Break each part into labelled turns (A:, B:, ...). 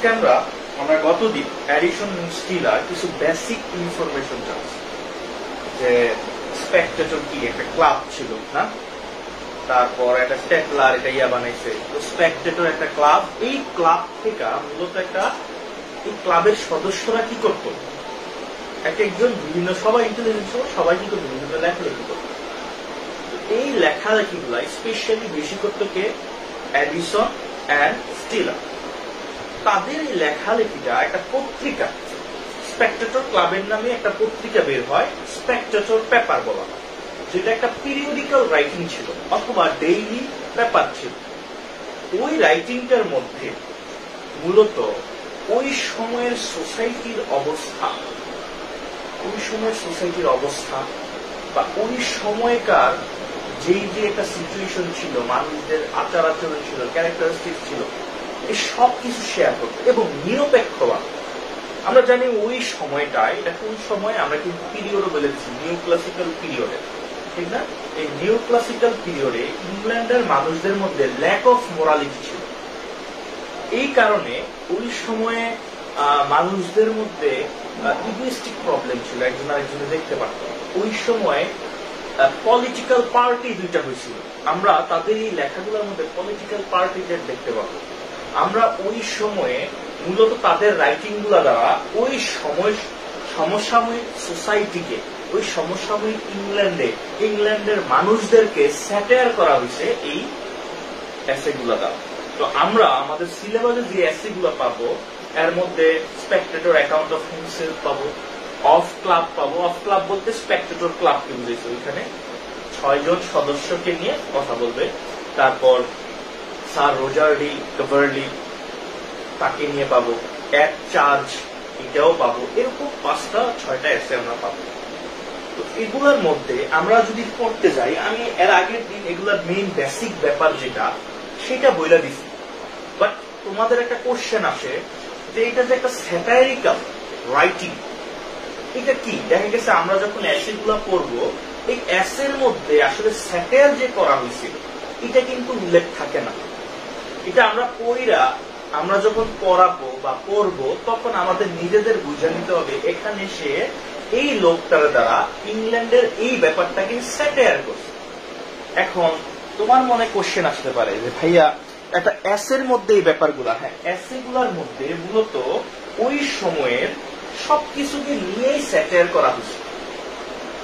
A: আজকে আমরা গতদিন অ্যাডিসন স্টিলার কিছু বেসিক ইনফরমেশন জানছি, যে স্পেকটেটর কি একটা ক্লাব ছিল না, তারপর একটা স্টেটলার এটা ইয়া বানাইছে, তো স্পেকটেটর একটা ক্লাব। এই ক্লাব থেকে মূলত এই ক্লাবের সদস্যরা কি করতো, এক একজন বিভিন্ন, সবাই ইন্টেলিজেন্স ছিল, সবাই কিন্তু বিভিন্ন লেখালেখি করতো। এই লেখালেখি গুলা স্পেশালি বেশি করতো কে, অ্যাডিসন অ্যান্ড স্টিলার। তাদের এই লেখালেখিটা একটা পত্রিকা, স্পেকটেটর ক্লাবের নামে একটা পত্রিকা বের হয়, স্পেকটেটর পেপার বলা হয়, যেটা একটা পিরিয়ডিক্যাল রাইটিং ছিল অথবা ডেইলি পেপার ছিল। ওই রাইটিংটার মধ্যে মূলত ওই সময়ের সোসাইটির অবস্থা বা ওই সময়কার যে একটা সিচুয়েশন ছিল, মানুষদের আচার আচরণ ছিল, ক্যারেক্টারিস্টিক ছিল, এই সব কিছু শেয়ার করতো এবং নিরপেক্ষভাবে। আমরা জানি ওই সময়টায়, এটা কোন সময়, আমরা কিন্তু পিরিয়ডও বলেছি, নিউ ক্লাসিক্যাল পিরিয়ডে, ঠিক না? এই নিউ ক্লাসিক্যাল পিরিয়ডে ইংল্যান্ডের মানুষদের মধ্যে ল্যাক অফ মোরালিটি ছিল। এই কারণে ওই সময়ে মানুষদের মধ্যে ইগোইস্টিক প্রবলেম ছিল, একজন আরেকজনে দেখতে পারত। ওই সময় পলিটিক্যাল পার্টি দুইটা হয়েছিল, আমরা তাদের এই লেখাগুলোর মধ্যে পলিটিক্যাল পার্টিদের দেখতে পাবো। আমরা ওই সময়ে মূলত তাদের রাইটিং গুলা দ্বারা ওই সময় সমসাময়িক সোসাইটিকে, ওই সমসাময়িক ইংল্যান্ডের মানুষদেরকে স্যাটায়ার করা হয়েছে এই এসে গুলা দ্বারা। তো আমরা আমাদের সিলেবাসে যে এসে গুলা পাবো, এর মধ্যে স্পেকটেটর অ্যাকাউন্ট অফ হিমসেলফ পাবো, অফ ক্লাব পাবো। অফ ক্লাব বলতে স্পেকটেটর ক্লাবকে বুঝেছে, ওইখানে 6 জন সদস্যকে নিয়ে কথা বলবে। তারপর স্যার রোজার ডি কভারলি, তাকে নিয়ে পাবো। অ্যাট চার্জ, এটাও পাবো। এরকম 5টা-6টা এসে আমরা পাবো। তো এগুলোর মধ্যে আমরা যদি পড়তে যাই, আমি এর আগের দিন এগুলার মেইন বেসিক ব্যাপার যেটা, সেটা বইলা দিছি। বাট তোমাদের একটা কোশ্চেন আসে যে এটা যে একটা স্যাটারিক্যাল রাইটিং, এটা কি? দেখা গেছে আমরা যখন এসে গুলা পড়বো, এই এসের মধ্যে আসলে স্যাটায়ার যে করা হয়েছিল এটা কিন্তু উল্লেখ থাকে না। এটা আমরা আমরা যখন পড়াবো বা পড়বো, তখন আমাদের নিজেদের বুঝে নিতে হবে এখানে সে এই লোকটার দ্বারা ইংল্যান্ডের এই ব্যাপারটাকে স্যাটায়ার করছে। এখন তোমার মনে কোশ্চেন আসতে পারে যে ভাইয়া একটা এসের মধ্যে এই ব্যাপারগুলা, হ্যাঁ, এসে গুলার মধ্যে মূলত ওই সময়ের সবকিছুকে নিয়েই স্যাটায়ার করা হয়েছে।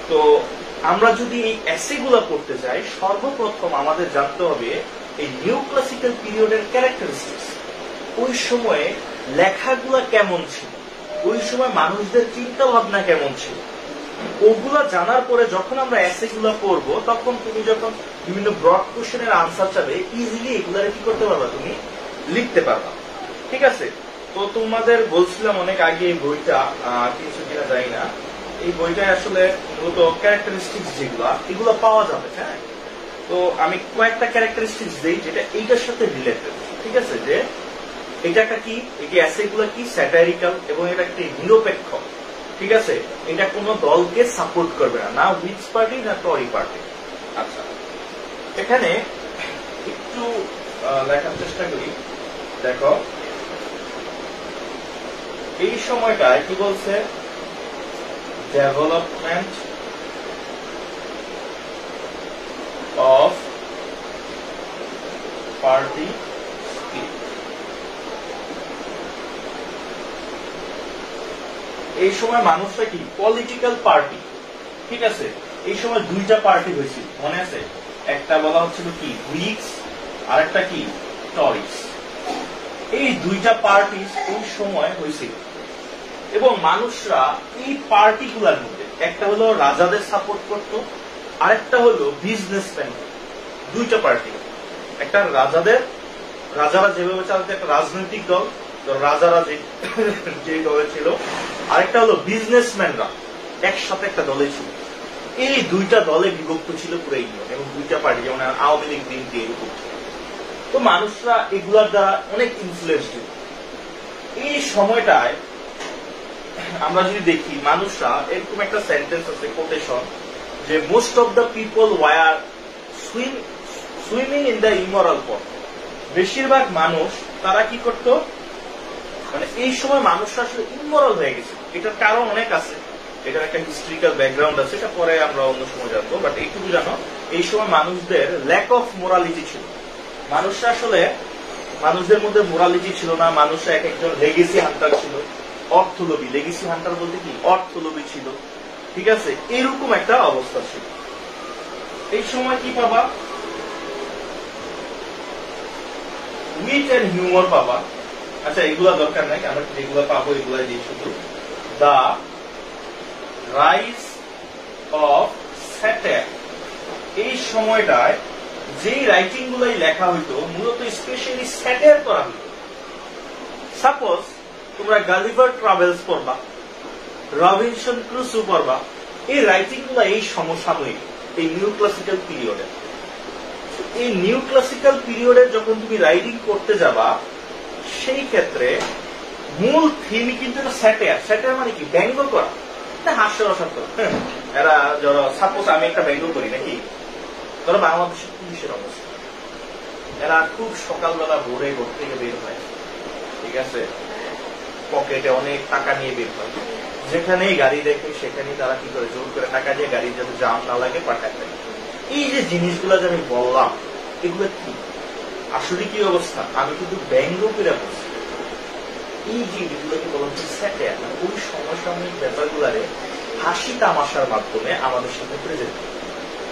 A: তো আমরা যদি এই এসে গুলা পড়তে যাই, সর্বপ্রথম আমাদের জানতে হবে এই নিউ ক্লাসিক্যাল পিরিয়ডের ক্যারেক্টারিস্টিক্স, ওই সময়ে লেখাগুলা কেমন ছিল, ওই সময় মানুষদের চিন্তা ভাবনা কেমন ছিল। ওগুলা জানার পরে যখন আমরা এসে গুলা পড়বো, তখন তুমি যখন বিভিন্ন ব্রড কোশ্চেনের আনসার চাবে, ইজিলি এগুলারে কি করতে পারবা, তুমি লিখতে পারবা। ঠিক আছে? তো তোমাদের বলছিলাম অনেক আগে এই বইটা কিছু কিনা যাই না, এই বইটায় আসলে মূলত ক্যারেক্টারিস্টিক্স যেগুলা, এগুলো পাওয়া যাবে। হ্যাঁ, তো আমি কয়েকটা ক্যারেক্টারিস্টিক্স দিই যেটা এইটার সাথে রিলেটেড। ঠিক আছে? যে এটা একটা কি, এই যে এসে গুলা কি, স্যাটারিক্যাল, এবং এটা একটি নিরপেক্ষ। ঠিক আছে? এটা কোন দলকে সাপোর্ট করবে না, না হুইচ পার্টি না টরি পার্টি। আচ্ছা, এখানে একটু লেখার চেষ্টা করি। দেখো এই সময়টায় কি বলছে, ডেভেলপমেন্ট অফ পার্টি স্পিরিট। এই সময় মানুষরা কি, পলিটিক্যাল পার্টি। ঠিক আছে? এই সময় 2টা পার্টি হয়েছিল, মনে আছে? একটা বলা হচ্ছিল কি, হুইগস, আর একটা কি, টরিস। এই 2টা পার্টি ওই সময় হয়েছিল, এবং মানুষরা এই পার্টিগুলোর মধ্যে একটা হলো রাজাদের সাপোর্ট করত, আরেকটা হলো বিজনেসম্যান। 2টা পার্টি, একটা রাজারা যেভাবে চালাতো, একটা রাজনৈতিক দল, তো রাজারা যে দলে ছিল, আরেকটা হলো বিজনেসম্যানরা একসাথে একটা দলে ছিল। এই 2টা দলে বিভক্ত ছিল পুরো ইংল্যান্ড, এবং 2টা পার্টি, যেমন আওয়ামী লীগ, বিএনপি, এরকম। তো মানুষরা এগুলার দ্বারা অনেক ইনফ্লুয়েন্স দিত। এই সময়টায় আমরা যদি দেখি, মানুষরা, এরকম একটা সেন্টেন্স আছে, কোটেশন, যে most of the people were swimming in the immoral pot. বেশিরভাগ মানুষ তারা কি করত, এই সময় মানুষরা আসলে ইমোরাল হয়ে গেছে। এটার কারণ অনেক আছে, এটার একটা হিস্ট্রিক্যাল ব্যাকগ্রাউন্ড আছে, এটা পরে আমরা অন্য সময় জানবো। বাট এইটুকু জানো, এই সময় মানুষদের ল্যাক অফ মোরালিটি ছিল। মানুষরা আসলে, মানুষদের মধ্যে মোরালিটি ছিল না। মানুষরা এক একজন লেগেসি হান্টার ছিল, অর্থলোভী। লেগেসি হান্টার বলতে কি, অর্থলোভী ছিল। ঠিক আছে, এরকম একটা অবস্থা ছিল। এই সময় কি পাবা, উইট এন্ড হিউমার পাবা। আচ্ছা, এগুলা দরকার নাই, আমরা যেগুলো পাবো এগুলা দিয়ে শুধু। দা রাইজ অফ স্যাটায়ার, এই সময়টায় যেই রাইটিং গুলাই লেখা হইতো মূলত স্পেশালি স্যাটায়ার করা হইতো। সাপোজ তোমরা গালিভার ট্রাভেলস পড়বা, রবিনসন ক্রুসো পড়বা, এই রাইটিং গুলা এই সমসাময়িক, এই নিউ ক্লাসিক্যাল পিরিয়ডে। এই নিউ ক্লাসিক্যাল পিরিয়ডে যখন তুমি রাইডিং করতে যাবা, সেই ক্ষেত্রে মূল থিমই কিন্তু স্যাটায়ার। স্যাটায়ার মানে কি, ব্যঙ্গ করা, হাস্যরসাত্মক করা। এরা ধরো, সাপোজ আমি একটা ব্যঙ্গ করি নাকি, ধরো বাংলাদেশের পুলিশের অবস্থা, এরা খুব সকালবেলা ভোরে ঘর থেকে বের হয়, ঠিক আছে, পকেটে অনেক টাকা নিয়ে বের হয়, যেখানেই গাড়ি দেখে সেখানেই তারা কি করে, জোর করে টাকা দিয়ে গাড়ির যাতে জাম না লাগে পাঠায় দেয়। এই যে জিনিসগুলো যে আমি বললাম, এগুলো কি আসলে কি অবস্থা, আমি কিন্তু ব্যঙ্গ করে বলছি। এই জিনিসগুলোকে বলা হচ্ছে স্যাটায়ার, মানে ওই সমসাময়িক ব্যাপারগুলারে হাসি তামাশার মাধ্যমে আমাদের সাথে প্রেজেন্ট।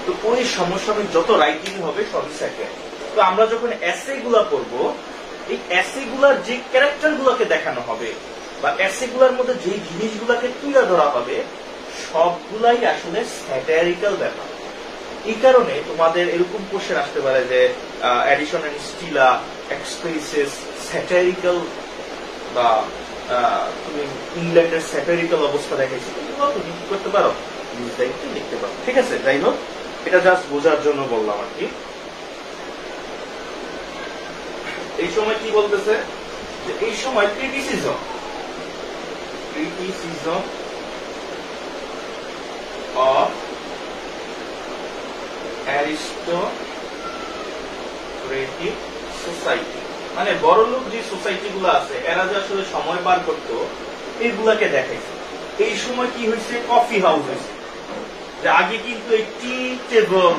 A: তো ওই সমসাময়িক যত রাইটিং হবে সবই স্যাটায়ার। তো আমরা যখন এসে গুলা পড়বো, এই এসে গুলার যে ক্যারেক্টার গুলাকে দেখানো হবে বা এসে গুলার মধ্যে যে জিনিসগুলাকে তুলে ধরা হবে, সবগুলাই আসলে স্যাটায়ারিক্যাল ব্যাপার। এই কারণে তোমাদের এরকম কোশ্চেন আসতে পারে যে এডিসন এন্ড স্টিলা এক্সপ্রেসেস স্যাটারিক্যাল, বা তুমি ইংল্যান্ডের স্যাটারিক্যাল অবস্থা দেখাইছি, তুমি কি করতে পারো, নিজ দায়িত্বে লিখতে পারো। ঠিক আছে, যাই হোক, এটা জাস্ট বোঝার জন্য বললাম আর কি। এই সময় কি বলতেছে, যে এই সময় ক্রিটিসিজম অফ অ্যারিস্টোক্রেটিক সোসাইটি, মানে বড়লোক যে সোসাইটি গুলো আছে, এরা যে আসলে সময় পার করতো, এইগুলাকে দেখাইছে। এই সময় কি হয়েছে, কফি হাউস হয়েছে। যে আগে কিন্তু এই টি টেবল,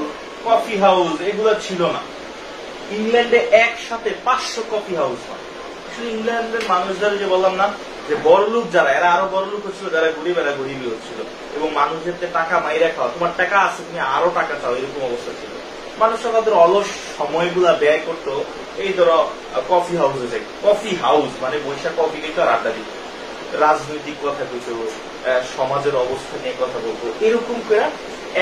A: কফি হাউস এগুলা ছিল না। ইংল্যান্ডে একসাথে 500 কফি হাউস হয়। আসলে ইংল্যান্ডের মানুষরা, যে বললাম না, যে বড়লোক যারা, এরা আরো বড়লোক হচ্ছিল, যারা গরিব এরা গরিবই হচ্ছিল, এবং মানুষের টাকা মাইরা খাওয়া, তোমার টাকা আছে তুমি আরো টাকা চাও, এরকম অবস্থা ছিল। মানুষরা তাদের অলস সময়গুলা ব্যয় করতো এই ধরো কফি হাউসে যাই। কফি হাউস মানে বৈশাখ কফি দিত আর আড্ডা দিত, রাজনৈতিক কথা কইতো, সমাজের অবস্থা নিয়ে কথা বলতো, এরকম করে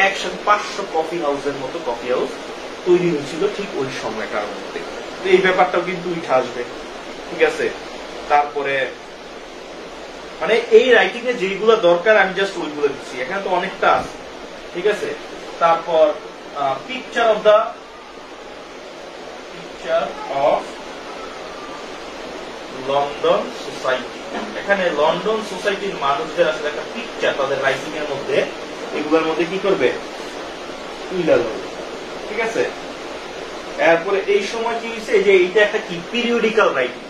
A: একসাথে 500 কফি হাউসের মতো কফি হাউস তৈরি হয়েছিল ঠিক ওই সময়টার মধ্যে। এই ব্যাপারটাও কিন্তু উঠে আসবে। ঠিক আছে, তারপরে মানে এই রাইটিং এ যেগুলো দরকার আমি জাস্ট ওইগুলো দিচ্ছি, এখানে তো অনেকটা আছে। ঠিক আছে, তারপর পিকচার অফ লন্ডন সোসাইটি। এখানে লন্ডন সোসাইটির মানুষদের আসলে একটা পিকচার তাদের রাইটিং এর মধ্যে, এগুলোর মধ্যে কি করবে, তুলে ধরবে। ঠিক আছে, এরপরে এই সময় কি হয়েছে, যে এইটা একটা কি পিরিয়ডিক্যাল রাইটিং,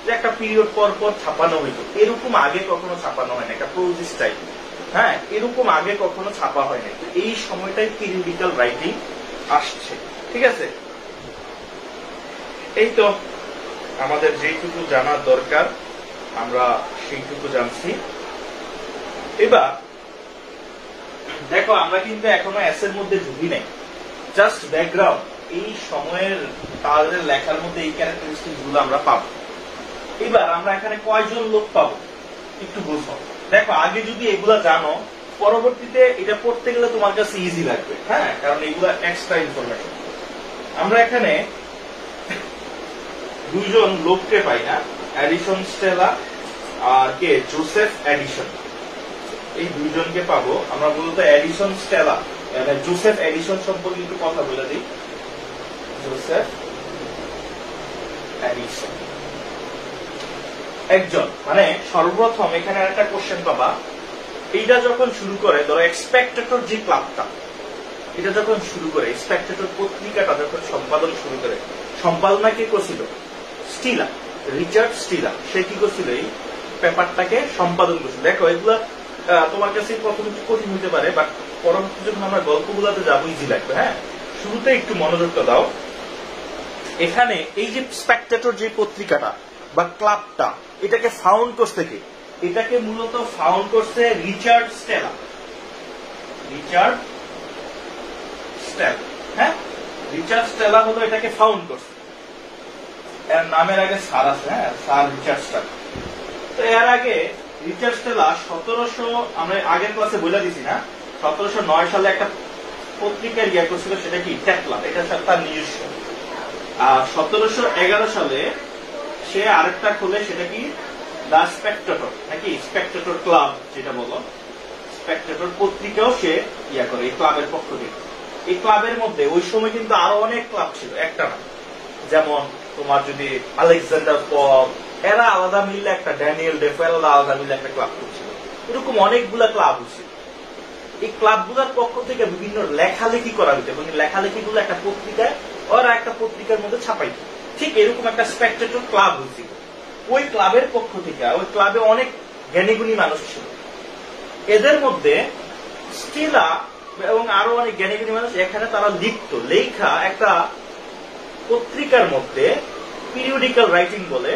A: যে একটা পিরিয়ড পর পর ছাপানো হইতো, এরকম আগে কখনো ছাপানো হয় না, একটা প্রোজিস টাইপ। হ্যাঁ, এরকম আগে কখনো ছাপা হয় না, এই সময়টাই পিরিয়ডিক্যাল রাইটিং আসছে। ঠিক আছে, এই তো আমাদের যেটুকু জানার দরকার আমরা সেইটুকু জানছি। এবার দেখো, আমরা কিন্তু এখনো এসের মধ্যে ঢুকি নাই, জাস্ট ব্যাকগ্রাউন্ড। এই সময়ের তাদের লেখার মধ্যে এই ক্যারেক্টারিস্টিক গুলো আমরা পাবো। এবার আমরা এখানে কয়জন লোক পাবো একটু বুঝো। দেখো, আগে যদি এগুলা জানো, পরবর্তীতে এটা পড়তে গেলে তোমার কাছে ইজি লাগবে। হ্যাঁ, কারণ এগুলা এক্সট্রা ইনফরমেশন। আমরা এখানে দুজন লোককে পাই না, এডিসন স্টেলা আর কে, জোসেফ এডিসন। এই দুইজনকে পাবো আমরা। মূলত এডিসন স্টেলা, জোসেফ এডিসন সম্পর্কে একটু কথা বলে দিই। জোসেফ এডিসন একজন, মানে সর্বপ্রথম এখানে একটা কোশ্চেন পাবা, এইটা যখন শুরু করে, ধরো এক্সপেক্টেটর যে ক্লাবটা, এটা যখন শুরু করে, এক্সপেক্টেটর পত্রিকাটা যখন সম্পাদন শুরু করে, সম্পাদনা কে করছিল, স্টিলা, রিচার্ড স্টিলা। সে কি করছিল, এই পেপারটাকে সম্পাদন করছে। দেখো এগুলা তোমার কাছে প্রথমে একটু কঠিন হতে পারে, বাট পরবর্তী যখন আমরা গল্পগুলাতে যাবো ইজি লাগবে। হ্যাঁ, শুরুতে একটু মনোযোগটা দাও। এখানে এই যে স্পেকটেটর যে পত্রিকাটা বা ক্লাবটা, এটাকে ফাউন্ড করছে কে? এটাকে মূলত ফাউন্ড করছে রিচার্ড স্টেলা। রিচার্ড স্টেলা, হ্যাঁ, রিচার্ড স্টেলা হলো এটাকে ফাউন্ড করছে। এর নামের আগে স্যার আছে, হ্যাঁ, স্যার রিচার্ড স্টেলা। তো এর আগে রিচার্ড স্টেলা 1700, আমরা আগের ক্লাসে বলে দিছি না, 1709 সালে একটা পত্রিকার ইয়ে করছিল, সেটা কি টেটলা, এটা তার নিজস্ব। আর 1711 সালে সে আরেকটা খুলে, সেটা কি দা স্পেকটেটর, নাকি স্পেকটেটর ক্লাব যেটা বলো, স্পেকটেটর পত্রিকাও সে ইয়া করে এই ক্লাবের পক্ষ থেকে। এই ক্লাবের মধ্যে ওই সময় কিন্তু আরো অনেক ক্লাব ছিল, একটা না। যেমন তোমার যদি আলেকজান্ডার পপ, এরা আলাদা মিললে একটা, ড্যানিয়েল ডেফেল আলাদা মিললে একটা ক্লাব করছিল। এরকম অনেকগুলা ক্লাব হয়েছিল। এই ক্লাবগুলোর পক্ষ থেকে বিভিন্ন লেখালেখি করা হইতো এবং লেখালেখিগুলো একটা পত্রিকায়, ওরা একটা পত্রিকার মধ্যে ছাপাইত। ঠিক এরকম একটা স্পেকটেটর ক্লাব হয়েছিল। ওই ক্লাবের পক্ষ থেকে, ওই ক্লাবে অনেক জ্ঞানীগুণী মানুষ ছিল। এদের মধ্যে স্টিলা এবং আরো অনেক জ্ঞানীগুণী মানুষ, এখানে তারা লিখত, লেখা একটা পত্রিকার মধ্যে, পিরিয়ডিক্যাল রাইটিং বলে,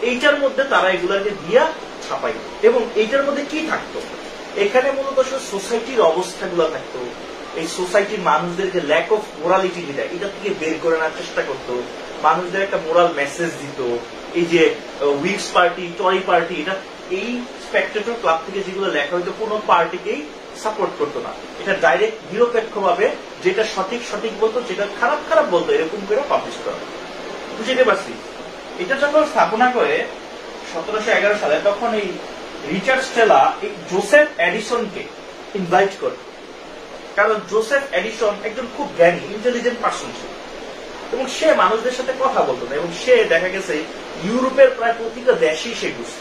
A: এইটার মধ্যে তারা এগুলাকে দিয়া ছাপাইত। এবং এইটার মধ্যে কি থাকতো? এখানে মূলত সোসাইটির অবস্থাগুলো থাকতো। এই সোসাইটির মানুষদেরকে ল্যাক অফ মোরালিটি যেটা, এটা থেকে বের করে আনার চেষ্টা করতো, মানুষদের একটা মোরাল মেসেজ দিত। এই যে উইকস পার্টি, টরি পার্টি, এটা এই স্পেকটেটর ক্লাব থেকে যেগুলো লেখা হইতো কোন পার্টিকেই সাপোর্ট করতো না। এটা ডাইরেক্ট নিরপেক্ষ ভাবে যেটা সঠিক সঠিক বলতো, যেটা খারাপ খারাপ বলতো, এরকম করে পাবলিশ করা। বুঝতে পারছি? এটা যখন স্থাপনা করে 1711 সালে, তখন এই রিচার্ড স্টেলা এই জোসেফ এডিসনকে ইনভাইট করে। কারণ জোসেফ এডিসন একজন খুব জ্ঞানী, ইন্টেলিজেন্ট পার্সন ছিল এবং সে মানুষদের সাথে কথা বলতো না। এবং সে দেখা গেছে ইউরোপের প্রায় প্রতিটা দেশেই সে ঘুরছে।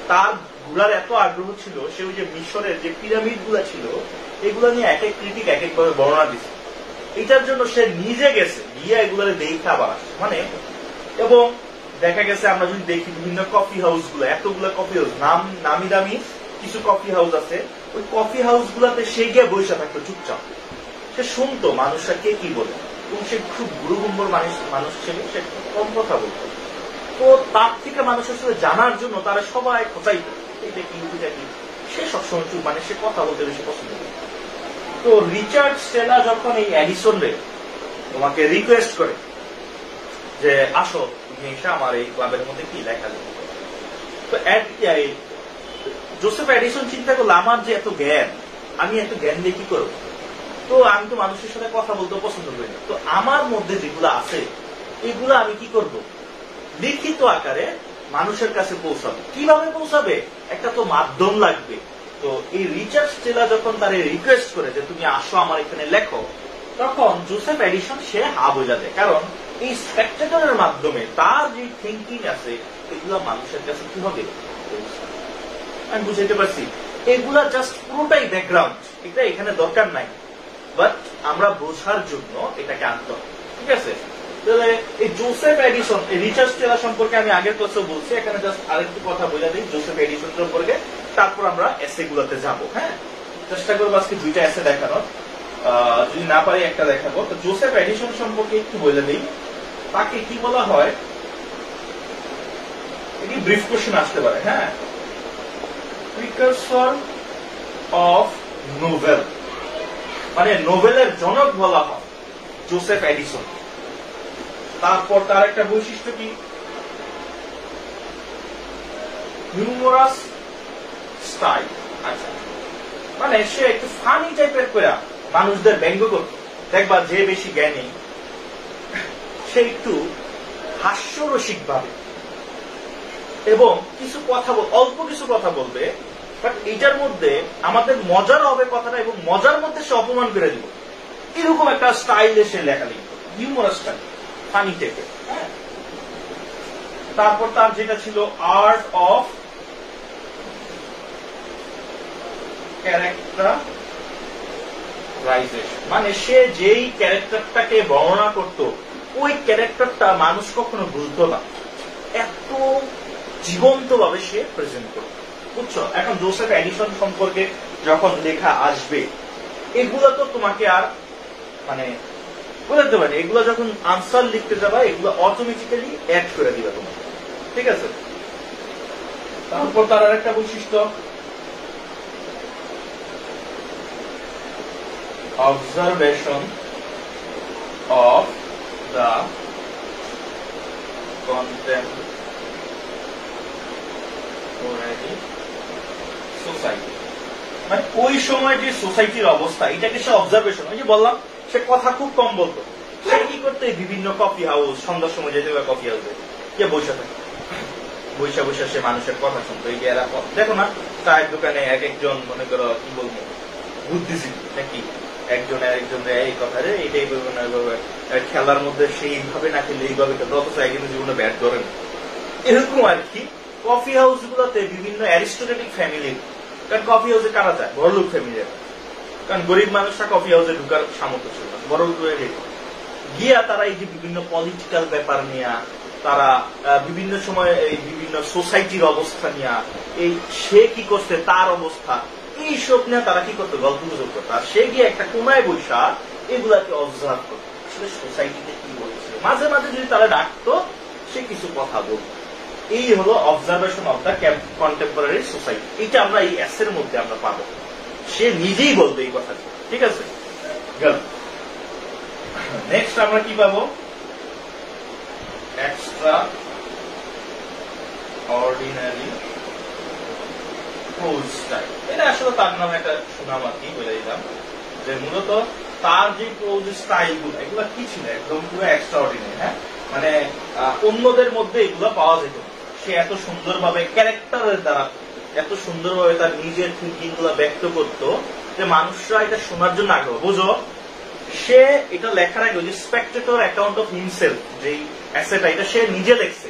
A: তার ঘুরার এত আগ্রহ ছিল, সে ওই যে মিশরের যে পিরামিড গুলা ছিল, এগুলা নিয়ে এক এক ক্রিটিক এক একভাবে বর্ণনা দিচ্ছে। এটার জন্য সে নিজে গেছে, গিয়ে এগুলার দেখে আবার আসছে। মানে, এবং দেখা গেছে আমরা যদি দেখি বিভিন্ন কফি হাউস গুলো, এতগুলো কফি হাউস, নামি দামি কিছু কফি হাউস আছে, ওই কফি হাউস গুলাতে সে গিয়ে বসে থাকতো চুপচাপ। সে শুনতো মানুষরা কে কি বলে, এবং সে খুব গুরুগম্ভীর মানুষ ছিল, সে কম কথা বলতো। তো তার থেকে মানুষের সাথে জানার জন্য তারা সবাই খোঁচাইতো, এটা কি ওইটা কি। সে সবসময় চুপ, মানে সে কথা বলতে বেশি পছন্দ করে। তো রিচার্ড স্টেলা যখন এই এডিসন রে তোমাকে রিকোয়েস্ট করে যে আসো তুমি এসে আমার এই ক্লাবের মধ্যে কি লেখা লিখো, তো জোসেফ এডিসন চিন্তা করলো, আমার যে এত জ্ঞান, আমি এত জ্ঞান দিয়ে কি করবো? তো আমি তো মানুষের সাথে কথা বলতে পছন্দ করি না। তো আমার মধ্যে যেগুলো আছে, এগুলো আমি কি করব? লিখিত আকারে মানুষের কাছে পৌঁছাবে। কিভাবে পৌঁছাবে? একটা তো মাধ্যম লাগবে। তো এই রিচার্ড স্টেলা যখন তার রিকোয়েস্ট করে যে তুমি আসো আমার এখানে লেখো, তখন জোসেফ এডিসন সে হা বোঝা দেয়। কারণ এই স্পেকটেটরের মাধ্যমে তার যে থিঙ্কিং আছে, এগুলো মানুষের কাছে কি হবে? আমি বুঝাইতে পারছি? এগুলা জাস্ট পুরোটাই ব্যাকগ্রাউন্ড, এটা এখানে দরকার নাই, বাট আমরা বোঝার জন্য এটাকে আনতে হবে। ঠিক আছে? তাহলে এই জোসেফ এডিসন, এই রিচার্ড স্টেলা সম্পর্কে আমি আগের ক্লাসেও বলছি, এখানে জাস্ট আরেকটু কথা বলে দিই জোসেফ এডিসন সম্পর্কে, তারপর আমরা এসে গুলোতে যাবো। হ্যাঁ, চেষ্টা করবো আজকে দুইটা এসে দেখানোর, যদি না পারি একটা দেখাবো। তো জোসেফ এডিসন সম্পর্কে একটু বলে দিই, তাকে কি বলা হয়, এটি ব্রিফ কোশ্চেন আসতে পারে। হ্যাঁ, প্রিকারসর অফ নোভেল, মানে নোভেলের জনক বলা হয় জোসেফ এডিসন। তারপর তার একটা বৈশিষ্ট্য কি, হিউমারাস স্টাইল। আচ্ছা, মানে সে একটু ফানি টাইপের করে মানুষদের ব্যঙ্গ করত। দেখবা যে বেশি জ্ঞানী সে একটু হাস্যরসিক ভাবে এবং কিছু কথা, অল্প কিছু কথা বলবে, বাট এটার মধ্যে আমাদের মজার হবে কথাটা, এবং মজার মধ্যে সে অপমান করে দিব, এরকম একটা স্টাইলে সে লেখা লিখত, হিউমারাস স্টাইল, ফানি টাইপের। হ্যাঁ, তারপর তার যেটা ছিল আর্ট অফ ক্যারেক্টারাইজেশন, মানে সে যেই ক্যারেক্টারটাকে বর্ণনা করত, ওই ক্যারেক্টারটা মানুষ কখনো ভুলতো না। এত জীবন্ত ভাবে সে প্রেজেন্ট করবে, বুঝছো? এখন জোসেফ এডিসন সম্পর্কে যখন লেখা আসবে, এগুলো তো তোমাকে আর মানে বলতে পারি, এগুলো যখন আনসার লিখতে যাবা এগুলো অটোমেটিক্যালি অ্যাড করে দিবে তোমাকে, ঠিক আছে? তারপর তার আর একটা বৈশিষ্ট্য, observation of the contemporary society. মানে ওই সময় যে সোসাইটির অবস্থা, এটাকে সে অবজারভেশন, ওই যে বললাম সে কথা খুব কম বলতো, সে কি করতে বিভিন্ন কফি হাউস, সন্ধ্যার সময় যেতে হবে কফি হাউসে, কে বসে থাকে, বৈশা বৈশা সে মানুষের কথা শুনতো। এই যে এরা দেখো না চায়ের দোকানে এক একজন মনে করো কি বলবো বুদ্ধিজীবী নাকি, একজন আরেকজনের এই কথা রে এটাই বলবো না, খেলার মধ্যে সেইভাবে না খেলে এইভাবে খেলতে, অথচ একজন জীবনে ব্যাট ধরেন, এরকম আর কি। কফি হাউস গুলোতে বিভিন্ন অ্যারিস্টোক্রেটিক ফ্যামিলির, কারণ কফি হাউসে কারা যায়, বড়লোক ফ্যামিলির, কারণ গরিব মানুষরা কফি হাউসে ঢুকার সামর্থ্য ছিল না, বড়লোক গিয়া তারা এই যে বিভিন্ন পলিটিক্যাল ব্যাপার নিয়ে, তারা বিভিন্ন সময় এই বিভিন্ন সোসাইটির অবস্থা নিয়ে, এই সে কি করছে তার অবস্থা, এইসব নিয়ে তারা কি করতো, গল্প গুজব করতো। আর সে গিয়ে একটা কোনায় বৈশা এগুলাকে অবজার্ভ করতো, আসলে সোসাইটিতে কি বলছে, মাঝে মাঝে যদি তারা ডাকতো সে কিছু কথা বলতো। এই হলো observation of the contemporary society. এটা আমরা এই এসের মধ্যে আমরা পাবো, সে নিজেই বলতো এই কথা, ঠিক আছে? নেক্সট আমরা কি পাবো, এক্সট্রা অর্ডিনারি প্রোজ স্টাইল। এটা আসলে তার নামে একটা সুনাম আর কি বলে দিলাম, যে মূলত তার যে প্রোজ স্টাইল গুলো এগুলো কি ছিল, একদম পুরো এক্সট্রা অর্ডিনারি। হ্যাঁ, মানে অন্যদের মধ্যে এগুলো পাওয়া যেত। সে এত সুন্দরভাবে ক্যারেক্টারের দ্বারা এত সুন্দরভাবে তার নিজের থিঙ্কিং গুলো ব্যক্ত করতো যে মানুষরা এটা শোনার জন্য আগ্রহ। বুঝো, সে এটা লেখার আগে যে স্পেকটেটর অ্যাকাউন্ট অফ হিমসেলফ, যেই অ্যাসেটা, এটা সে নিজে লেখছে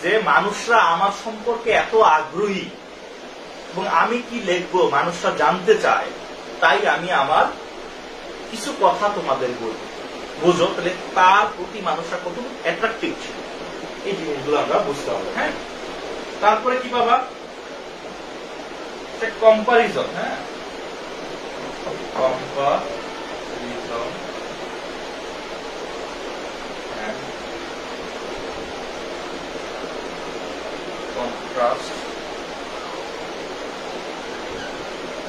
A: যে মানুষরা আমার সম্পর্কে এত আগ্রহী এবং আমি কি লিখবো মানুষরা জানতে চায়, তাই আমি আমার কিছু কথা তোমাদের বলবো। বুঝো তাহলে তার প্রতি মানুষরা কত অ্যাট্রাকটিভ ছিল, এই জিনিসগুলো আমরা বুঝতে হবে। হ্যাঁ, তারপরে কি বাবা, কম্পারিজন। হ্যাঁ, comparison contrast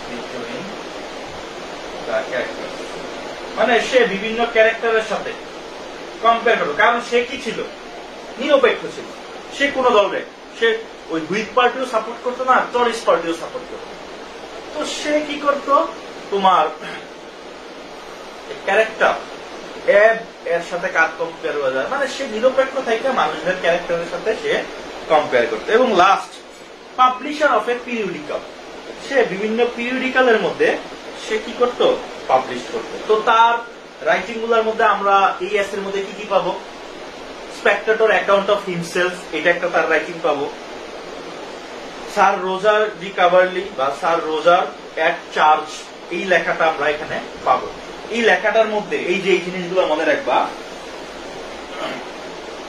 A: between the character. মানে সে বিভিন্ন ক্যারেক্টারের সাথে কম্পেয়ার করতো, কারণ সে কি ছিল, নিরপেক্ষ ছিল। সে কোন দলে, সে ওই হুইপ পার্টিও সাপোর্ট করতো না, টরিস পার্টিও সাপোর্ট করতো। তো সে কি করতো, তোমার ক্যারেক্টার এর সাথে কার কম্পেয়ার হয়ে যায়, মানে সে নিরপেক্ষ থেকে মানুষের ক্যারেক্টারের সাথে সে কম্পেয়ার করতো। এবং last, publisher of a periodical. সে বিভিন্ন পিরিয়ডিক্যালের মধ্যে সে কি করতো, পাবলিশ করতো। তো তার রাইটিং গুলার মধ্যে আমরা এই এর মধ্যে কি কি পাবো, স্পেকটেটর অ্যাকাউন্ট অফ হিমসেলফ, এটা একটা তার রাইটিং পাবো। স্যার রোজার ডি কাভারলি বা স্যার রোজার অ্যাট চার্জ, এই লেখাটা আমরা এখানে পাবো। এই লেখাটার মধ্যে এই যে এই জিনিসগুলো মনে রাখবা,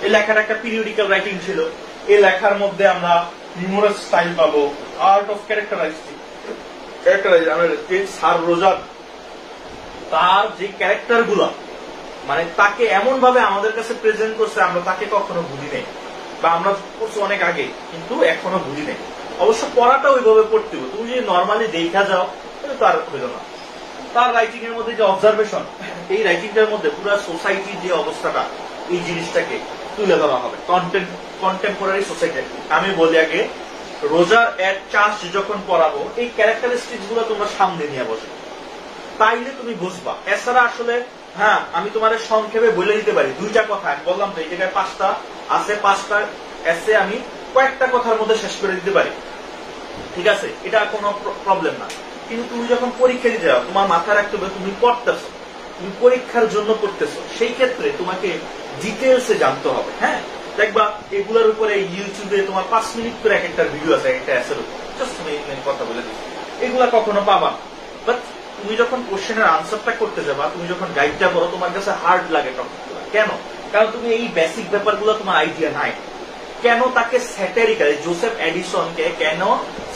A: এই লেখাটা একটা পিরিয়ডিক্যাল রাইটিং ছিল। এই লেখার মধ্যে আমরা হিউমারাস স্টাইল পাবো, আর্ট অফ ক্যারেক্টারাইজিং। স্যার রোজার তার যে ক্যারেক্টার গুলা, মানে তাকে এমন ভাবে আমাদের কাছে প্রেজেন্ট করছে, আমরা তাকে কখনো ভুলি নেই, বা আমরা করছি অনেক আগে কিন্তু এখনো ভুলি নেই। অবশ্য পড়াটা ওইভাবে পড়তে হবে, তুমি যদি নর্মালি দেখা যাও তাহলে তো আর হইল না। তার রাইটিং এর মধ্যে যে অবজারভেশন, এই রাইটিংটার মধ্যে পুরো সোসাইটির যে অবস্থাটা, এই জিনিসটাকে তুলে ধরা হবে, কন্টেম্পোরারি সোসাইটি। আমি বলি আগে, রোজার এট চার্জ যখন পড়াবো, এই ক্যারেক্টারিস্টিক্স গুলো তোমরা সামনে নিয়ে বসো, তাইলে তুমি বুঝবা। এছাড়া আসলে হ্যাঁ, আমি তোমার সংক্ষেপে বলে দিতে পারি দুইটা কথা, আমি বললাম তো এই জায়গায় 5টা আছে, 5টা এসে আমি কয়েকটা কথার মধ্যে শেষ করে দিতে পারি, ঠিক আছে, এটা কোনো প্রবলেম না। কিন্তু তুমি যখন পরীক্ষা দিতে যাও, তোমার মাথায় রাখতে হবে তুমি পড়তেছো, তুমি পরীক্ষার জন্য পড়তেছো, সেই ক্ষেত্রে তোমাকে ডিটেলসে জানতে হবে। হ্যাঁ, দেখবা এগুলোর উপরে ইউটিউবে তোমার 5 মিনিট করে এক একটা ভিডিও আছে একটা এসের উপর, জাস্ট তুমি কথা বলে দিচ্ছি, এগুলা কখনো পাবা। বাট তুমি যখন কোশ্চেনের আনসারটা করতে যাবা, তুমি যখন গাইডটা করো, তোমার কাছে হার্ড লাগে টপিকগুলো। কেন? কারণ তুমি এই বেসিক ব্যাপারগুলো তোমার আইডিয়া নাই। কেন তাকে স্যাটারিক্যাল, জোসেফ এডিসনকে কেন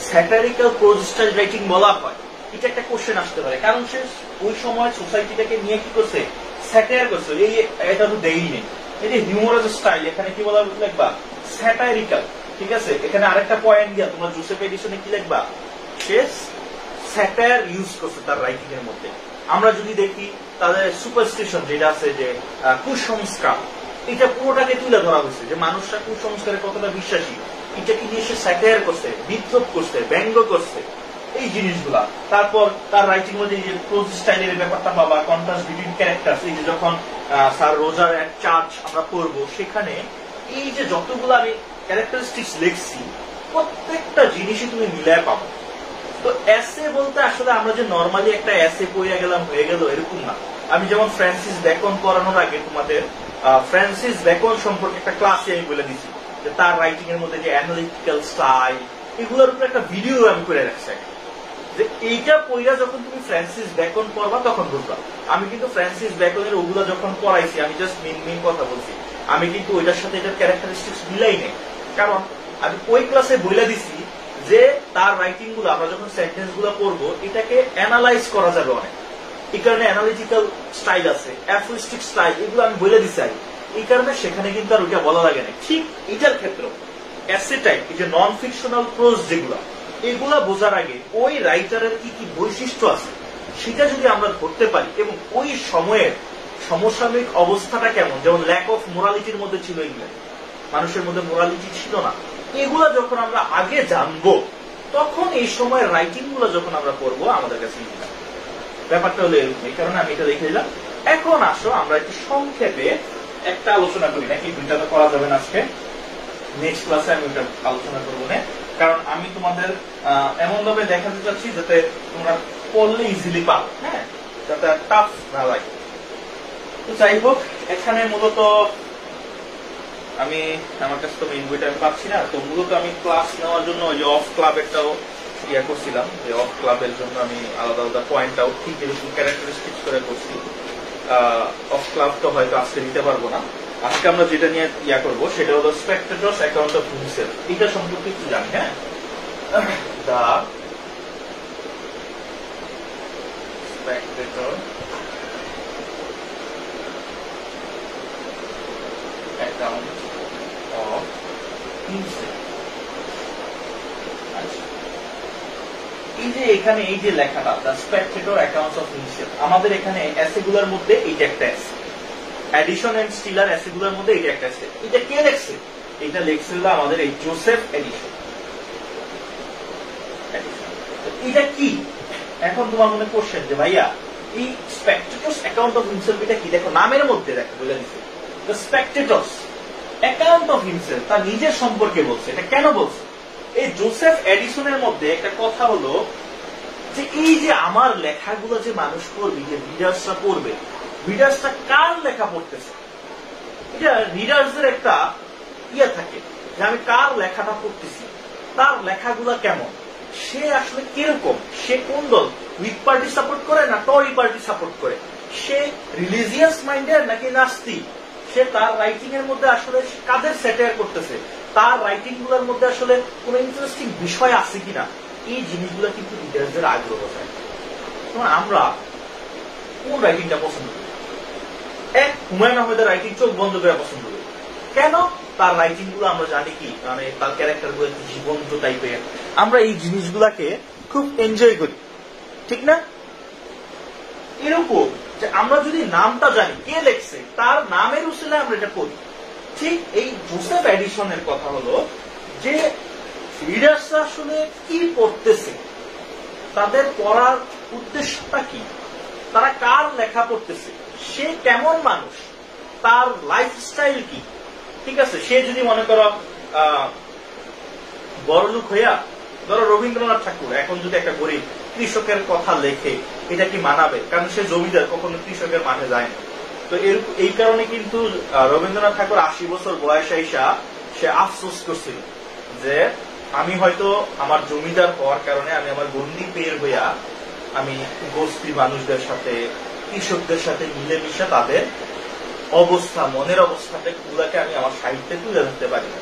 A: স্যাটারিক্যাল প্রোজ স্টাইল রাইটিং বলা হয়, এটা একটা কোশ্চেন আসতে পারে। কারণ সে ওই সময় সোসাইটিটাকে নিয়ে কি করছে, স্যাটায়ার করছে। এই এটা তো দেই নেই, এই যে হিউমারাস স্টাইল, এখানে কি বলা লিখবা, স্যাটারিক্যাল। ঠিক আছে, এখানে আরেকটা পয়েন্ট দিয়া তোমরা জোসেফ এডিসনে কি লিখবা, সে স্যাটায়ার ইউজ করছে তার রাইটিং এর মধ্যে। আমরা যদি দেখি তাদের সুপারস্টিশন যেটা আছে, যে কুসংস্কার, এটা পুরোটাকে তুলে ধরা হয়েছে, যে মানুষরা কুসংস্কারে কতটা বিশ্বাসী, এটাকে নিয়ে সে স্যাটায়ার করছে, বিদ্রুপ করছে, ব্যঙ্গ করছে, এই জিনিসগুলা। তারপর তার রাইটিং মধ্যে যে প্রোজ স্টাইলের ব্যাপারটা পাবা, কন্ট্রাস্ট বিটুইন ক্যারেক্টার। এই যে যখন স্যার রোজার এক চার্চ আমরা পড়বো, সেখানে এই যে যতগুলো আমি ক্যারেক্টারিস্টিক্স লিখছি, প্রত্যেকটা জিনিসই তুমি মিলায় পাবো। তো এসে বলতে আসলে আমরা যে নর্মালি একটা এসে পড়ে গেলাম হয়ে গেল এরকম না। আমি যেমন ফ্রান্সিস বেকন পড়ানোর আগে তোমাদের ফ্রান্সিস বেকন সম্পর্কে একটা ক্লাসে আমি বলে দিচ্ছি, যে তার রাইটিং এর মধ্যে যে অ্যানালিটিক্যাল স্টাইল, এগুলোর উপরে একটা ভিডিও আমি করে রাখছি, যে এইটা পড়া যখন তুমি ফ্রান্সিস বেকন পড়বা তখন বুঝবা। আমি কিন্তু ফ্রান্সিস বেকনের ওগুলো যখন পড়াইছি, আমি জাস্ট মেন কথা বলছি, আমি কিন্তু ওইটার সাথে এটার ক্যারেক্টারিস্টিক্স মিলাই নেই। কারণ আমি ওই ক্লাসে বলে দিছি যে তার রাইটিং গুলো আমরা যখন সেন্টেন্স গুলো পড়বো, এটাকে অ্যানালাইজ করা যাবে অনেক। এই কারণে অ্যানালিটিক্যাল স্টাইল আছে, অ্যাফোরিস্টিক স্টাইল, এগুলো আমি বলে দিছি। এই কারণে সেখানে কিন্তু আর ওইটা বলা লাগে না। ঠিক এটার ক্ষেত্রে এসে টাইপ, এই যে নন ফিকশনাল প্রোজ যেগুলো, এগুলা বোঝার আগে ওই রাইটারের কি কি বৈশিষ্ট্য আছে সেটা যদি আমরা ধরতে পারি, এবং ওই সময়ের সমসাময়িক অবস্থাটা কেমন, যেমন ল্যাক অফ মোরালিটির মধ্যে ছিল ইংল্যান্ড, মানুষের মধ্যে মোরালিটি ছিল না, এগুলা যখন আমরা আগে জানবো, তখন এই সময়ের রাইটিং গুলো যখন আমরা পড়বো আমাদের কাছে ব্যাপারটা হলো এরকম। এই কারণে আমি এটা দেখে দিলাম। এখন আসো আমরা একটু সংক্ষেপে একটা আলোচনা করি, নাকি দুইটা তো করা যাবে না আজকে, নেক্সট ক্লাসে আমি ওটা আলোচনা করবো না। কারণ আমি তোমাদের এমন ভাবে দেখাতে চাচ্ছি যাতে তোমরা পড়লে ইজিলি পাও, হ্যাঁ, যাতে টাফ না লাগে। তো যাই হোক, এখানে মূলত আমি আমার কাছে তো মেইন বইটা আমি পাচ্ছি না, তো মূলত আমি ক্লাস নেওয়ার জন্য ওই যে অফ ক্লাবেরটাও ইয়া করছিলাম, যে অফ ক্লাবের জন্য আমি আলাদা আলাদা পয়েন্ট আউট ঠিক এরকম ক্যারেক্টারিস্টিক্স করে করছি। অফ ক্লাবটা হয়তো আজকে দিতে পারবো না। আজকে আমরা যেটা নিয়ে ইয়া করবো সেটা হলো স্পেকটেটরস অ্যাকাউন্ট অফ হিমসেলফ। এটা সম্পর্কে একটু জানি, হ্যাঁ, দা স্পেকটেটর অ্যাকাউন্ট অফ হিমসেলফ। এই যে এখানে এই যে লেখাটা, the Spectator accounts of himself, আমাদের এখানে এসেগুলোর মধ্যে এইটা একটা এসে, এডিশন এন্ড স্টিলার এসেগুলোর মধ্যে এটা একটা আছে। এটা কে লেখছে? এটা লেখছে হলো আমাদের এই জোসেফ এডিসন। এটা কি? এখন তোমার মনে কোশ্চেন যে ভাইয়া এই স্পেকটেটরস অ্যাকাউন্ট অফ হিমসেলফ এটা কি? দেখো নামের মধ্যে দেখো বলে দিছে, দ্য স্পেকটেটরস অ্যাকাউন্ট অফ হিমসেলফ, তার নিজের সম্পর্কে বলছে। এটা কেন বলছে? এই জোসেফ এডিসনের মধ্যে একটা কথা হলো যে এই যে আমার লেখাগুলো যে মানুষ পড়বে, যে রিডার্সরা পড়বে, রিডার্সটা কার লেখা পড়তেছে, এটা রিডার্সদের একটা ইয়ে থাকে যে আমি কার লেখাটা পড়তেছি, তার লেখাগুলা কেমন, সে আসলে কিরকম, সে কোন দল, হুইগ পার্টি সাপোর্ট করে না টরি পার্টি সাপোর্ট করে, সে রিলিজিয়াস মাইন্ডের নাকি নাস্তিক, সে তার রাইটিং এর মধ্যে আসলে কাদের স্যাটায়ার করতেছে, তার রাইটিং গুলোর মধ্যে আসলে কোন ইন্টারেস্টিং বিষয় আছে কিনা, এই জিনিসগুলো কিন্তু রিডার্সদের আগ্রহ যায়। আমরা কোন রাইটিংটা পছন্দ করি? এক হুমায়ুন আহমেদের রাইটিং চোখ বন্ধ করে পছন্দ করি। কেন? তার রাইটিং গুলো আমরা জানি কি, মানে তার ক্যারেক্টার গুলো জীবন্ত টাইপের, আমরা এই জিনিসগুলাকে খুব এনজয় করি, ঠিক না? এরকম যে আমরা যদি নামটা জানি, কে লেখছে, তার নামের উসিলায় আমরা এটা পড়ি। ঠিক এই জোসেফ এডিসনের কথা হলো যে রিডার্সরা আসলে কি পড়তেছে, তাদের পড়ার উদ্দেশ্যটা কি, তারা কার লেখা পড়তেছে, সে কেমন মানুষ, তার লাইফস্টাইল কি। ঠিক আছে, সে যদি মনে করো বড়লোক হইয়া, ধরো রবীন্দ্রনাথ ঠাকুর এখন যদি একটা গরিব কৃষকের কথা লেখে, এটা কি মানাবে? কারণ সে জমিদার, কখনো কৃষকের মাঠে যায় না। তো এই কারণে কিন্তু রবীন্দ্রনাথ ঠাকুর 80 বছর বয়স আইসা সে আফসোস করছিল যে আমি হয়তো আমার জমিদার হওয়ার কারণে আমি আমার গন্ডি পের হইয়া আমি বস্তি মানুষদের সাথে, কৃষকদের সাথে মিলেমিশে তাদের অবস্থা, মনের অবস্থাটা গুলাকে আমি আমার সাহিত্যে তুলে ধরতে পারি না।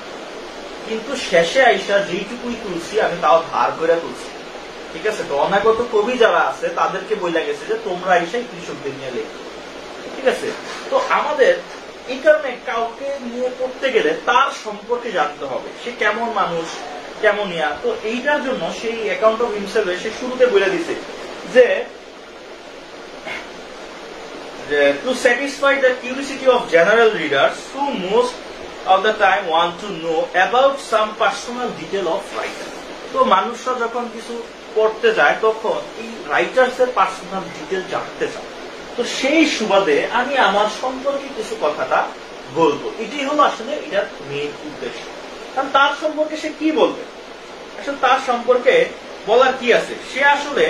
A: কিন্তু শেষে আইসা যেইটুকুই তুলছি আমি তাও ধার করে তুলছি। ঠিক আছে, তো অনাগত কবি যারা আছে তাদেরকে বইলা গেছে যে তোমরা আইসাই কৃষকদের নিয়ে লেখো। ঠিক আছে, তো আমাদের এই কারণে কাউকে নিয়ে পড়তে গেলে তার সম্পর্কে জানতে হবে, সে কেমন মানুষ, কেমন ইয়া। তো এইটার জন্য সেই অ্যাকাউন্ট অফ হিমসেলফ সে শুরুতে বলে দিছে যে to satisfy the curiosity of general readers who most of the time want to know about some personal detail of writer. তো মানুষরা যখন কিছু পড়তে যায় তখন এই রাইটার্স এর পার্সোনাল ডিটেল জানতে চায়। তো সেই সুবাদে আমি আমার সম্পর্কে কিছু কথাটা বলবো, এটাই হলো আসলে এটার মেইন উদ্দেশ্য। কারণ তার সম্পর্কে সে কি বলবে, আসলে তার সম্পর্কে বলার কি আছে, সে আসলে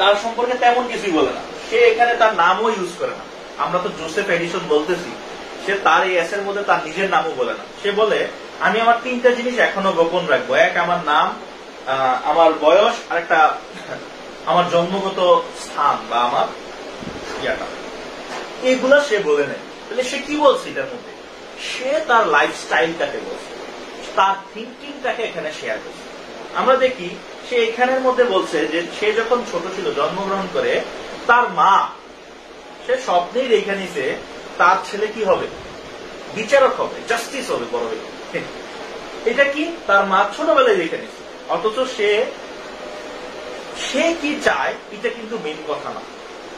A: তার সম্পর্কে তেমন কিছুই বলে না। সে এখানে তার নামও ইউজ করে না। আমরা তো জোসেফ এডিসন বলতেছি, সে তার এই এসের মধ্যে তার নিজের নামও বলে না। সে বলে আমি আমার 3টা জিনিস এখনো গোপন রাখবো, এক আমার নাম, আমার বয়স, আর একটা আমার জন্মগত স্থান বা আমার ইয়াটা, এইগুলা সে বলে নেয়। তাহলে সে কি বলছে এটার মধ্যে, সে তার লাইফস্টাইলটাকে বলছে, তার থিঙ্কিংটাকে এখানে শেয়ার করছে। আমরা দেখি সে এখানের মধ্যে বলছে যে সে যখন ছোট ছিল, জন্মগ্রহণ করে, তার মা সে স্বপ্নেই রেখে নিছে তার ছেলে কি হবে, বিচারক হবে, জাস্টিস হবে বড় হয়ে। এটা কি তার মা ছোটবেলায় রেখে নিছে, অথচ সে কি চায় এটা কিন্তু মেন কথা না।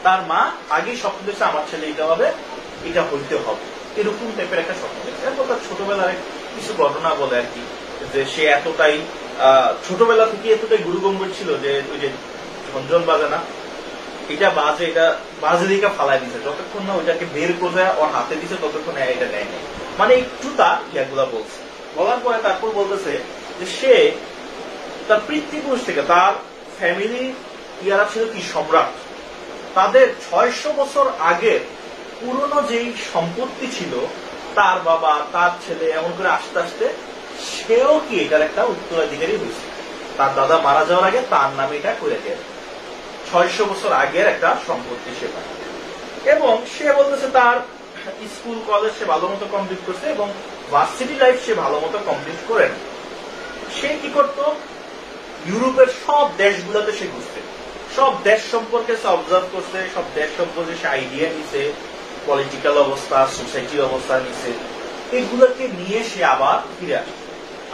A: তার মা আগেই স্বপ্ন দেখছে আমার ছেলে এটা হবে, এটা হইতে হবে, এরকম টাইপের একটা স্বপ্ন দেখছে। এরপর তার ছোটবেলার কিছু ঘটনা বলে আর কি, যে সে এতটাই ছোটবেলা থেকে এতটাই গুরুগম্ভীর ছিল যে ওই যে ঝনঝন বাজে না, এটা বাজে, এটা বাজে দিকে ফালাই দিছে, যতক্ষণ না ওইটাকে বের করে ওর হাতে দিছে ততক্ষণ এটা নেয় নেই। মানে একটু তার ইয়াগুলা বলছে, বলার পরে তারপর বলতেছে যে সে তার পিতৃপুরুষ থেকে, তার ফ্যামিলি ইয়ারা ছিল কি সম্রাট, তাদের 600 বছর আগে পুরনো যেই সম্পত্তি ছিল তার বাবা, তার ছেলে, এমন করে আস্তে আস্তে সেও কি এটার একটা উত্তরাধিকারী হয়েছে। তার দাদা মারা যাওয়ার আগে তার নামে এটা করে দেয়, 600 বছর আগের একটা সম্পত্তি সে পায়। এবং সে বলতেছে তার স্কুল কলেজ সে ভালো মতো কমপ্লিট করছে এবং ভার্সিটি লাইফ সে ভালো মতো কমপ্লিট করেন। সে কি করতো, ইউরোপের সব দেশগুলোতে সে ঘুরছে, সব দেশ সম্পর্কে সে অবজার্ভ করছে, সব দেশ সম্পর্কে সে আইডিয়া নিছে, পলিটিক্যাল অবস্থা, সোসাইটির অবস্থা নিছে, এগুলোকে নিয়ে সে আবার ফিরে আসে।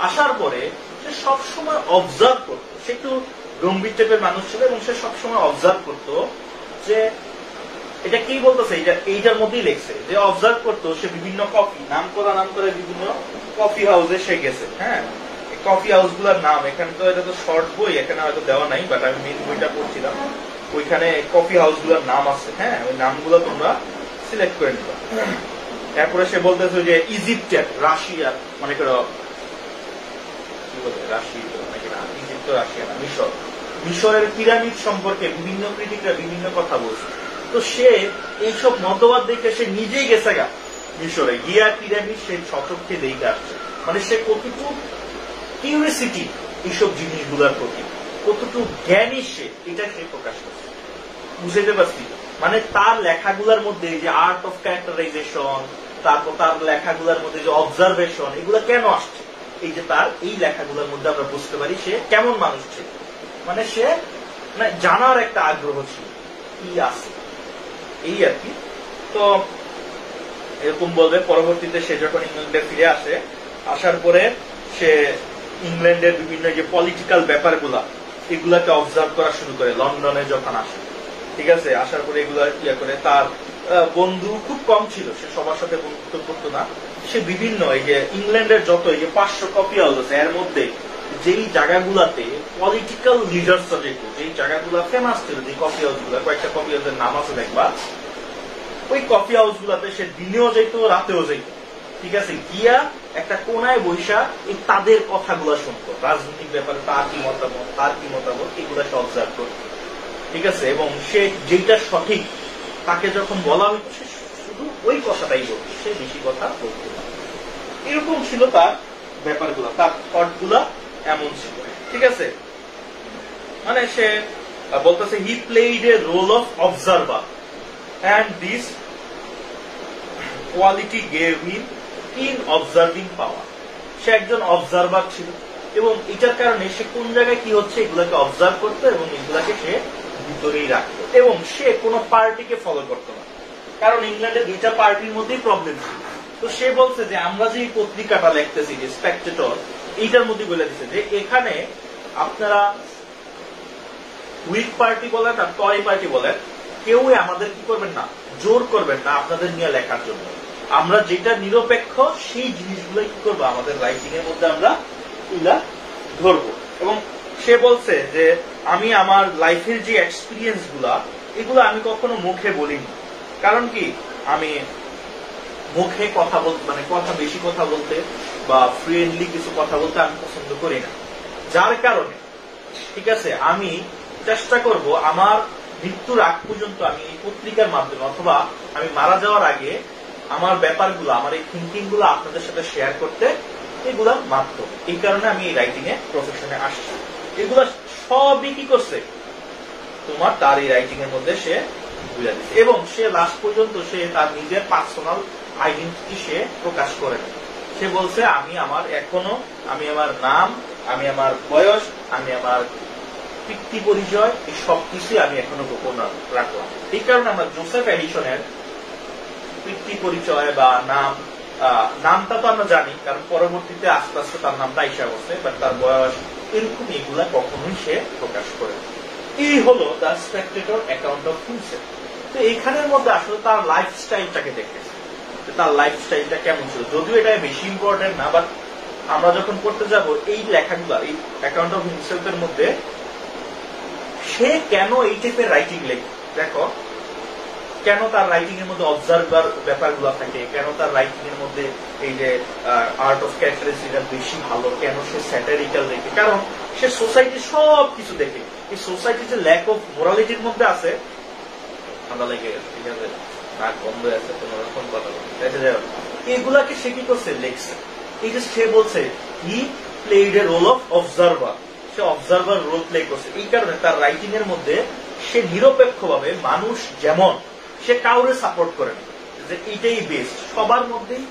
A: আসার পরে সে সবসময় অবজার্ভ করতো, সে একটু গম্ভীর টাইপের মানুষ ছিল এবং সে সবসময় অবজার্ভ করতো যে এটা কি বলতেছে, এইটার মধ্যেই লেখছে যে অবজার্ভ করতো সে বিভিন্ন কফি নাম করে বিভিন্ন কফি হাউসে সে গেছে। হ্যাঁ, কফি হাউস গুলার নাম এখানে তো, এটা তো শর্ট বই, এখানে হয়তো দেওয়া নাই, বাট আমি মেন বইটা পড়ছিলাম, ওইখানে কফি হাউস গুলার নাম আছে। হ্যাঁ, ওই নামগুলো তোমরা সিলেক্ট করে নিবা। এরপরে সে বলতেছে যে ইজিপ্টের, রাশিয়ার, মনে করো কি বলে রাশিয়া নাকি না, ইজিপ্ট রাশিয়া না, মিশরের পিরামিড সম্পর্কে বিভিন্ন ক্রিটিকরা বিভিন্ন কথা বলছে। তো সে এইসব মতবাদ দেখে সে নিজেই গেছে গা মিশরে গিয়া পিরামিড সে সচক্ষে দেখে আসছে। মানে সে কতটুকু কিউরিসিটি এইসব জিনিসগুলোর প্রতি, কতটুকু জ্ঞানী সে, এটা সে প্রকাশ করছে। বুঝতে পারছি, মানে তার লেখাগুলোর মধ্যে যে আর্ট অফ ক্যারেক্টারাইজেশন, তারপর তার লেখাগুলোর মধ্যে যে অবজারভেশন, এগুলো কেন আসছে, এই যে তার এই লেখাগুলোর মধ্যে আমরা বুঝতে পারি সে কেমন মানুষ ছিল। মানে সে মানে জানার একটা আগ্রহ ছিল কি আছে, এই আর কি। তো এরকম বলবে পরবর্তীতে সে যখন ইংল্যান্ডে ফিরে আসে, আসার পরে সে ইংল্যান্ডের বিভিন্ন যে পলিটিক্যাল ব্যাপারগুলা এগুলাকে অবজার্ভ করা শুরু করে লন্ডনে যখন আসে। ঠিক আছে, আসার পরে এগুলা ইয়া করে, তার বন্ধু খুব কম ছিল, সে সবার সাথে বন্ধুত্ব করতো না। সে বিভিন্ন এই যে ইংল্যান্ডের যত এই যে 500 কফি হাউস আছে, এর মধ্যে যেই জায়গাগুলাতে পলিটিক্যাল লিডার্স যেত, যেই জায়গাগুলা ফেমাস ছিল, যে কফি হাউস গুলা, কয়েকটা কফি হাউসের নাম আছে দেখবা, ওই কফি হাউস গুলাতে সে দিনেও যেত, রাতেও যেত। ঠিক আছে, গিয়া একটা কোনায় বৈশা এই তাদের কথাগুলো শুনতো, রাজনৈতিক ব্যাপারে তার কি মতামত এগুলা সে অবজার্ভ করত। ঠিক আছে, এবং সে যেটা সঠিক তাকে যখন বলা হইতো সে শুধু ওই কথাটাই বলতো, সে বেশি কথা বলতো না। এরকম ছিল তার ব্যাপারগুলো, তার থটগুলা এমন ছিল। ঠিক আছে, মানে সে বলতেছে he played a role of observer and this quality gave him keen observing power. সে একজন অবজারভার ছিল এবং এটার কারণে সে কোন জায়গায় কি হচ্ছে এগুলাকে অবজার্ভ করতো এবং এগুলাকে সে ভিতরেই রাখতো এবং সে কোনো পার্টিকে ফলো করতো না, কারণ ইংল্যান্ডে দুইটা পার্টির মধ্যেই প্রবলেম ছিল। তো সে বলছে যে আমরা যে পত্রিকাটা লিখতেছি যে স্পেকটেটর, এইটার মধ্যে বলে দিচ্ছে যে এখানে আপনারা হুইগ পার্টি বলেন আর টরি পার্টি বলেন, কেউই আমাদের কি করবেন না, জোর করবেন না আপনাদের নিয়ে লেখার জন্য। আমরা যেটা নিরপেক্ষ সেই জিনিসগুলো কি করবো আমাদের রাইটিং এর মধ্যে আমরা তুলে ধরবো। এবং সে বলছে যে আমি আমার লাইফের যে এক্সপিরিয়েন্স গুলা এগুলো আমি কখনো মুখে বলিনি, কারণ কি আমি মুখে কথা বলতে মানে বেশি কথা বলতে বা ফ্রেন্ডলি কিছু কথা বলতে আমি পছন্দ করি না, যার কারণে ঠিক আছে আমি চেষ্টা করব আমার মৃত্যুর আগ পর্যন্ত আমি এই পত্রিকার মাধ্যমে অথবা আমি মারা যাওয়ার আগে আমার ব্যাপারগুলো আমার এই থিঙ্কিং গুলো আপনাদের সাথে শেয়ার করতে, এগুলা মাধ্যম। এই কারণে আমি এই রাইটিং এ প্রফেশনে আসছি। এগুলা সবই কি করছে তোমার তার এই রাইটিং এর মধ্যে সে বুঝা দিচ্ছে এবং সে লাস্ট পর্যন্ত সে তার নিজের পার্সোনাল আইডেন্টিটি সে প্রকাশ করে না। সে বলছে আমি আমার নাম, আমি আমার বয়স, আমি আমার পিতৃ পরিচয়, এই সবকিছুই আমি এখনো গোপন রাখলাম। এই কারণে আমরা জোসেফ এডিসনের পিতৃ পরিচয় বা নামটা তো আমরা জানি, কারণ পরবর্তীতে আস্তে আস্তে তার নামটা আইসা বসে, বাট তার বয়স এরকম এগুলা কখনোই সে প্রকাশ করে। এই হলো the Spectator account of himself. তো এখানের মধ্যে আসলে তার লাইফস্টাইলটাকে দেখেছে, তার লাইফস্টাইলটা কেমন ছিল, যদিও এটা বেশি ইম্পর্টেন্ট না, বাট আমরা যখন পড়তে যাব এই লেখাগুলা এই অ্যাকাউন্ট অফ হিমসেলফের মধ্যে সে কেন এই টাইপের রাইটিং লেখে, দেখো কেন তার রাইটিং এর মধ্যে অবজার্ভার ব্যাপারগুলো থাকে, কেন তার রাইটিং এর মধ্যে এই যে আর্ট অফ ক্যারেক্টারিস্টিকটা বেশি ভালো, কেন সে স্যাটারিক্যাল দেখে, কারণ সে সোসাইটির সব কিছু দেখে। এই সোসাইটির যে ল্যাক অফ মোরালিটির মধ্যে আছে, ঠান্ডা লেগে গেছে, ঠিক আছে, নাক বন্ধ আছে, কোনো রকম কথা বলছে, এগুলাকে সে কি করছে লেখছে। এই যে সে বলছে he played a role of observer, সে অবজার্ভার রোল প্লে করছে। এই কারণে তার রাইটিং এর মধ্যে সে নিরপেক্ষভাবে মানুষ যেমন, সে কাউরে সাপোর্ট করে না যে এইটাই বেস্ট, সবার মধ্যেই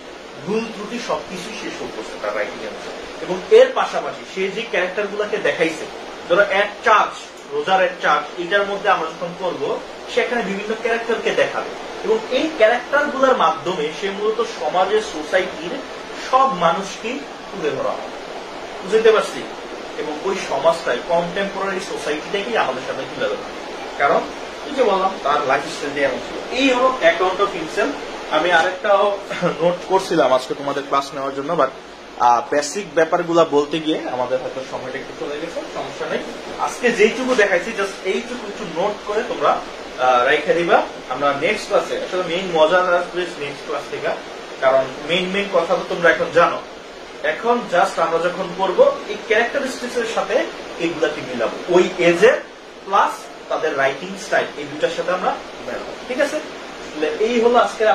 A: ভুল ত্রুটি সবকিছুই সে শো করছে তার রাইটিং এর মধ্যে। এবং এর পাশাপাশি সে যে ক্যারেক্টার গুলাকে দেখাইছে, ধরো অ্যাট চার্চ, রোজার অ্যাট চার্চ, এটার মধ্যে আমরা যখন করবো সেখানে বিভিন্ন ক্যারেক্টারকে দেখাবে এবং এই ক্যারেক্টার গুলার মাধ্যমে সে মূলত সমাজের সোসাইটির সব মানুষকেই তুলে ধরা হয়, বুঝতে পারছি। এবং ওই সমাজটাই কন্টেম্পোরারি সোসাইটিটাকেই আমাদের সামনে তুলে ধরা, কারণ এই যে বললাম তার লাইফস্টাইল এমন ছিল। এই হলো অ্যাকাউন্ট অফ হিমসেলফ। আমি আরেকটাও নোট করছিলাম আজকে তোমাদের ক্লাস নেওয়ার জন্য, বাট বেসিক ব্যাপারগুলা বলতে গিয়ে আমাদের হয়তো সময়টা একটু চলে গেছে, সমস্যা নেই। আজকে যেইটুকু দেখাইছি জাস্ট এইটুকু একটু নোট করে তোমরা রেখে দিবা। আমরা নেক্সট ক্লাসে আসলে মেইন মজা আসবে নেক্সট ক্লাস থেকে, কারণ মেইন কথা তো তোমরা এখন জানো। এখন জাস্ট আমরা যখন করবো এই ক্যারেক্টারিস্টিক্স এর সাথে এগুলাকে মিলাবো, ওই এজের প্লাস তাদের রাইটিং স্টাইল, এই দুটার সাথে আমরা মেলাবো, ঠিক আছে। এই হলো আজকের